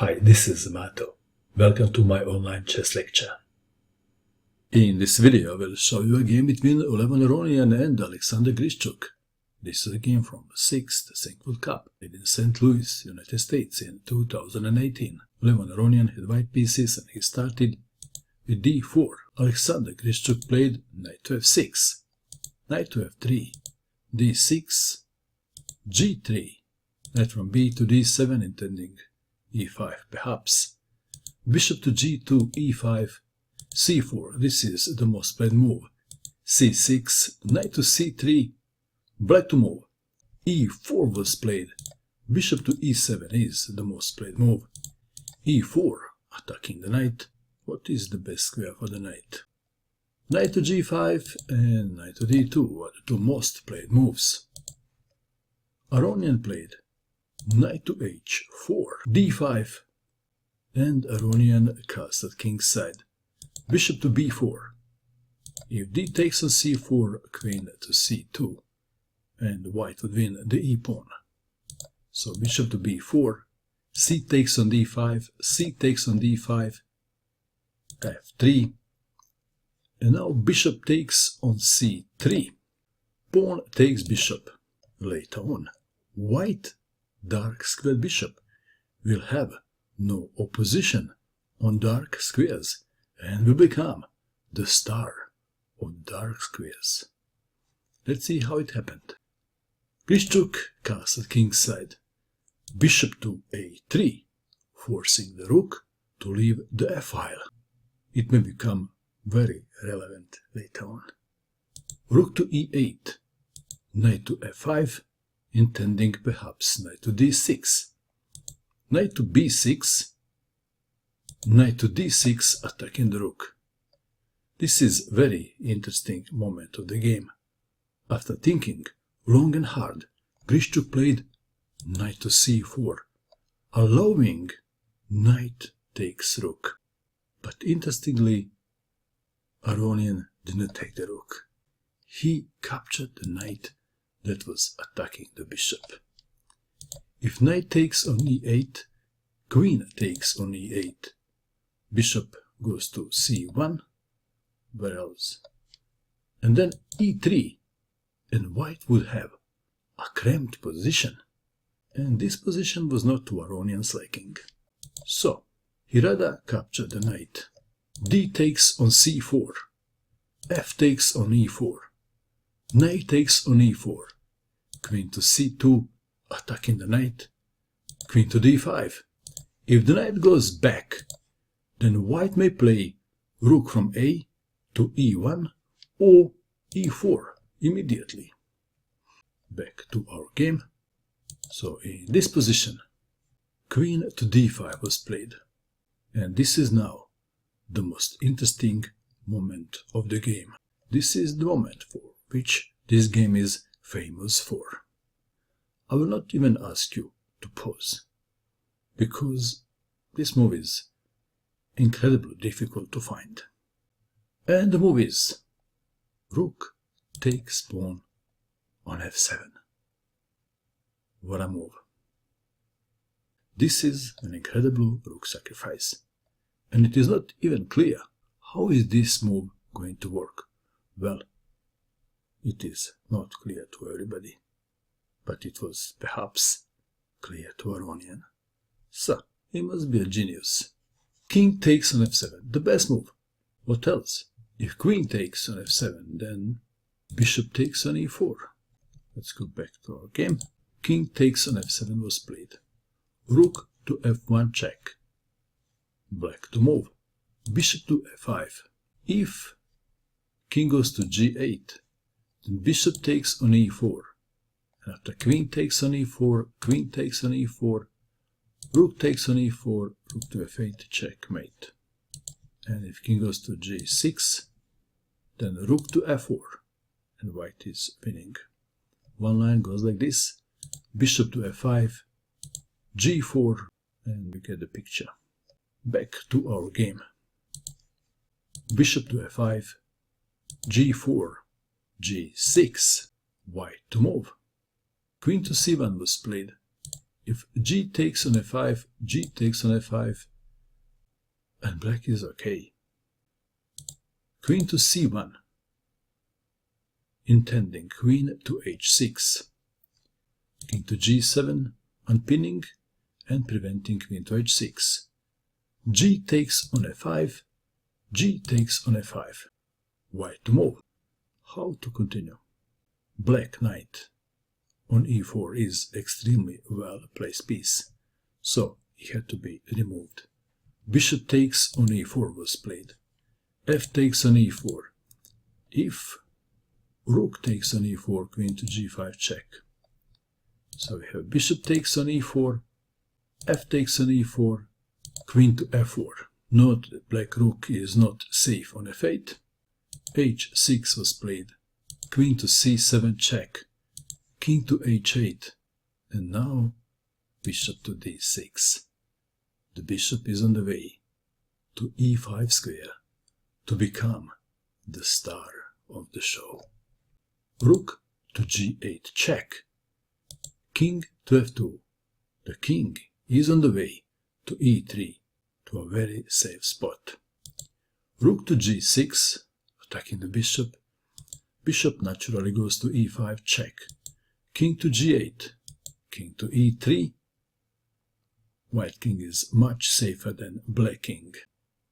Hi, this is Mato. Welcome to my online chess lecture. In this video I will show you a game between Levon Aronian and Alexander Grischuk. This is a game from the 6th Sinquefield Cup, played in St. Louis, United States in 2018. Levon Aronian had white pieces and he started with d4. Alexander Grischuk played knight to f6, knight to f3, d6, g3, knight from b to d7 intending e5 perhaps, bishop to g2, e5, c4, this is the most played move, c6, knight to c3, black to move, e4 was played, bishop to e7 is the most played move, e4, attacking the knight. What is the best square for the knight? Knight to g5 and knight to d2 are the two most played moves. Aronian played knight to h4, d5, and Aronian castled king's side, bishop to b4. If d takes on c4, queen to c2, and white would win the e-pawn. So bishop to b4, c takes on d5, c takes on d5, f3, and now bishop takes on c3. Pawn takes bishop. Later on, white dark squared bishop will have no opposition on dark squares and will become the star of dark squares. Let's see how it happened. Grischuk castled king's side, bishop to a3, forcing the rook to leave the f-file. It may become very relevant later on. Rook to e8, knight to f5, intending perhaps knight to d6, knight to b6, knight to d6, attacking the rook. This is very interesting moment of the game. After thinking long and hard, Grischuk played knight to c4, allowing knight takes rook. But interestingly, Aronian did not take the rook. He captured the knight that was attacking the bishop. If knight takes on e8, queen takes on e8. Bishop goes to c1, where else? And then e3, and white would have a cramped position. And this position was not to Aronian's liking. So, he rather captured the knight. D takes on c4, f takes on e4, knight takes on e4, queen to c2, attacking the knight, queen to d5. If the knight goes back, then white may play rook from a to e1 or e4 immediately. Back to our game. So in this position, queen to d5 was played. And this is now the most interesting moment of the game. This is the moment for which this game is famous for. I will not even ask you to pause, because this move is incredibly difficult to find. And the move is rook takes pawn on f7. What a move. This is an incredible rook sacrifice. And it is not even clear how is this move going to work. Well, it is not clear to everybody, but it was perhaps clear to Aronian. So, he must be a genius. King takes on f7, the best move. What else? If queen takes on f7, then bishop takes on e4. Let's go back to our game. King takes on f7 was played. Rook to f1 check. Black to move. Bishop to f5. If king goes to g8, then bishop takes on e4. And after queen takes on e4, queen takes on e4, rook takes on e4, rook to f8, checkmate. And if king goes to g6, then rook to f4, and white is winning. One line goes like this, bishop to f5, g4, and we get the picture. Back to our game. Bishop to f5, g4, g6, white to move. Queen to c1 was played. If g takes on f5, g takes on f5, and black is okay. Queen to c1, intending queen to h6. King to g7, unpinning and preventing queen to h6. G takes on f5, g takes on f5. White to move. How to continue? Black knight on e4 is extremely well placed piece, so it had to be removed. Bishop takes on e4 was played. F takes on e4. If rook takes on e4, queen to g5 check. So we have bishop takes on e4, f takes on e4, queen to f4. Note that black rook is not safe on f8. h6 was played. Queen to c7 check. King to h8. And now bishop to d6. The bishop is on the way to e5 square to become the star of the show. Rook to g8 check. King to f2. The king is on the way to e3 to a very safe spot. Rook to g6, attacking the bishop. Bishop naturally goes to e5 check. King to g8. King to e3. White king is much safer than black king.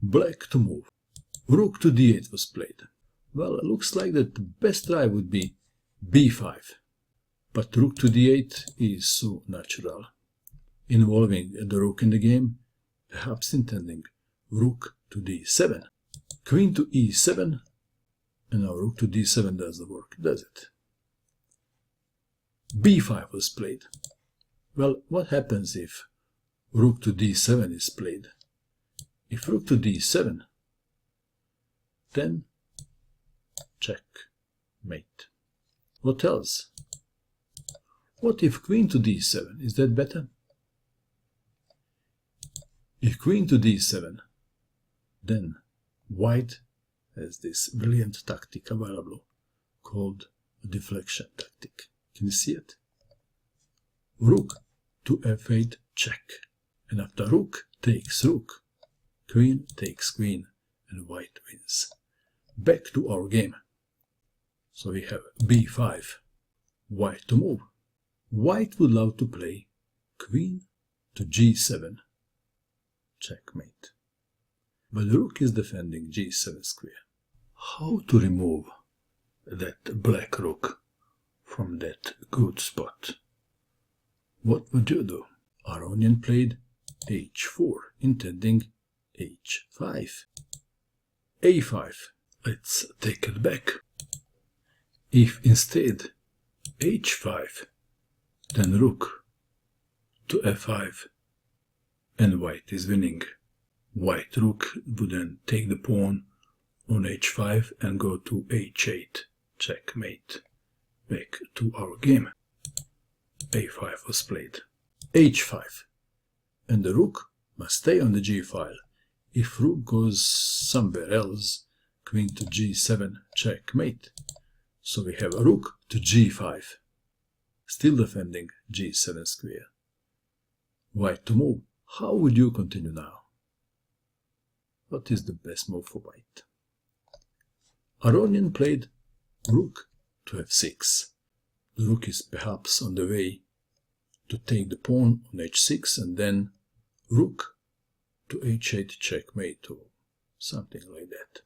Black to move. Rook to d8 was played. Well, it looks like that the best try would be b5. But rook to d8 is so natural, involving the rook in the game, perhaps intending rook to d7. Queen to e7, and now rook to d7 does the work, does it? b5 was played. Well, what happens if rook to d7 is played? If rook to d7, then checkmate. What else? What if queen to d7? Is that better? If queen to d7, then white has this brilliant tactic available called a deflection tactic. Can you see it? Rook to f8 check. And after rook takes rook, queen takes queen, and white wins. Back to our game. So we have b5, white to move. White would love to play queen to g7, checkmate. But the rook is defending g7 square. How to remove that black rook from that good spot? What would you do? Aronian played h4, intending h5. a5, let's take it back. If instead h5, then rook to f5, and white is winning. White rook would then take the pawn on h5 and go to h8, checkmate. Back to our game. a5 was played. h5, and the rook must stay on the g file. If rook goes somewhere else, queen to g7, checkmate. So we have a rook to g5, still defending g7 square. White to move. How would you continue now? What is the best move for white? Aronian played rook to f6. The rook is perhaps on the way to take the pawn on h6 and then rook to h8 checkmate or something like that.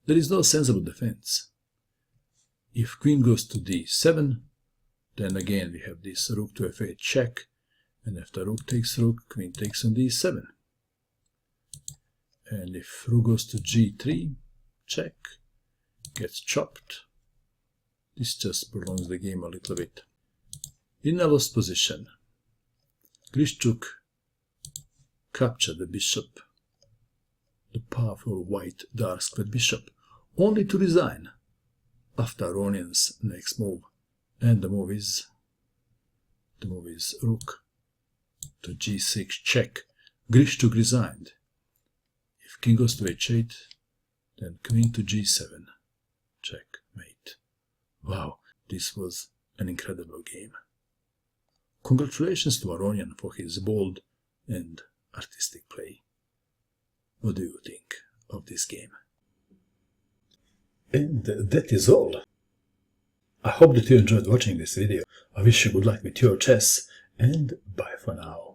There is no sensible defense. If queen goes to d7, then again we have this rook to f8 check, and after rook takes rook, queen takes on d7. And if rook goes to g3, check, gets chopped. This just prolongs the game a little bit. In a lost position, Grischuk captured the bishop, the powerful white dark squared bishop, only to resign after Aronian's next move. And the move is rook to g6 check. Grischuk resigned. If king goes to h8, then queen to g7, checkmate. Wow, this was an incredible game. Congratulations to Aronian for his bold and artistic play. What do you think of this game? And that is all. I hope that you enjoyed watching this video. I wish you good luck with your chess, and bye for now.